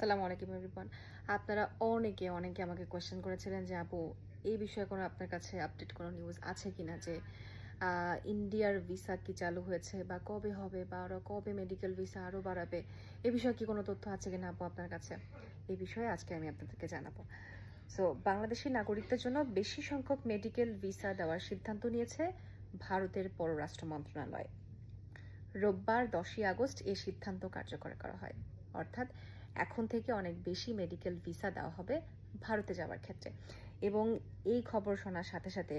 আসসালামু আলাইকুম এভরিওয়ান। আপনারা অনেকে আমাকে কোয়েশ্চেন করেছিলেন যে আপু এই বিষয়ে কোনো আপনার কাছে আপডেট কোনো নিউজ আছে কিনা যে ইন্ডিয়ার ভিসা কি চালু হয়েছে বা কবে হবে বা ওরা কবে মেডিকেল ভিসা আরও বাড়াবে, এ বিষয়ে কি কোনো তথ্য আছে কিনা আপু আপনার কাছে? এই বিষয়ে আজকে আমি আপনাদেরকে জানাবো। সো বাংলাদেশি নাগরিকদের জন্য বেশি সংখ্যক মেডিকেল ভিসা দেওয়ার সিদ্ধান্ত নিয়েছে ভারতের পররাষ্ট্র মন্ত্রণালয়। রোববার 10ই আগস্ট এই সিদ্ধান্ত কার্যকর করা হয়। অর্থাৎ এখন থেকে অনেক বেশি মেডিকেল ভিসা দেওয়া হবে ভারতে যাওয়ার ক্ষেত্রে। এবং এই খবর শোনার সাথে সাথে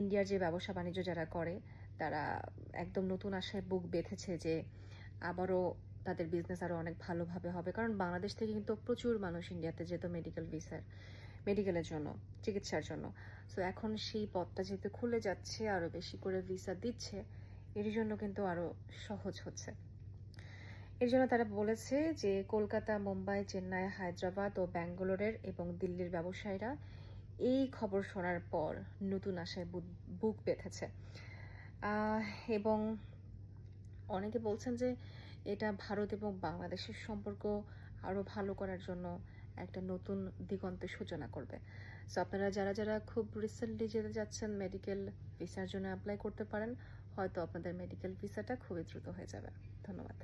ইন্ডিয়ার যে ব্যবসা বাণিজ্য যারা করে তারা একদম নতুন আশায় বুক বেঁধেছে যে আবারও তাদের বিজনেস আরও অনেক ভালোভাবে হবে, কারণ বাংলাদেশ থেকে কিন্তু প্রচুর মানুষ ইন্ডিয়াতে যেত মেডিকেলের জন্য, চিকিৎসার জন্য। সো এখন সেই পথটা যেহেতু খুলে যাচ্ছে, আরও বেশি করে ভিসা দিচ্ছে, এর জন্য কিন্তু আরও সহজ হচ্ছে। এর জন্য তারা বলেছে যে কলকাতা, মুম্বাই, চেন্নাই, হায়দ্রাবাদ ও ব্যাঙ্গালোরের এবং দিল্লির ব্যবসায়ীরা এই খবর শোনার পর নতুন আশায় বুক বেঁধেছে। এবং অনেকে বলছেন যে এটা ভারত এবং বাংলাদেশের সম্পর্ক আরও ভালো করার জন্য একটা নতুন দিগন্তের সূচনা করবে। সো আপনারা যারা খুব রিসেন্টলি যেতে যাচ্ছেন মেডিকেল ভিসার জন্য অ্যাপ্লাই করতে পারেন, হয়তো আপনাদের মেডিকেল ভিসাটা খুবই দ্রুত হয়ে যাবে। ধন্যবাদ।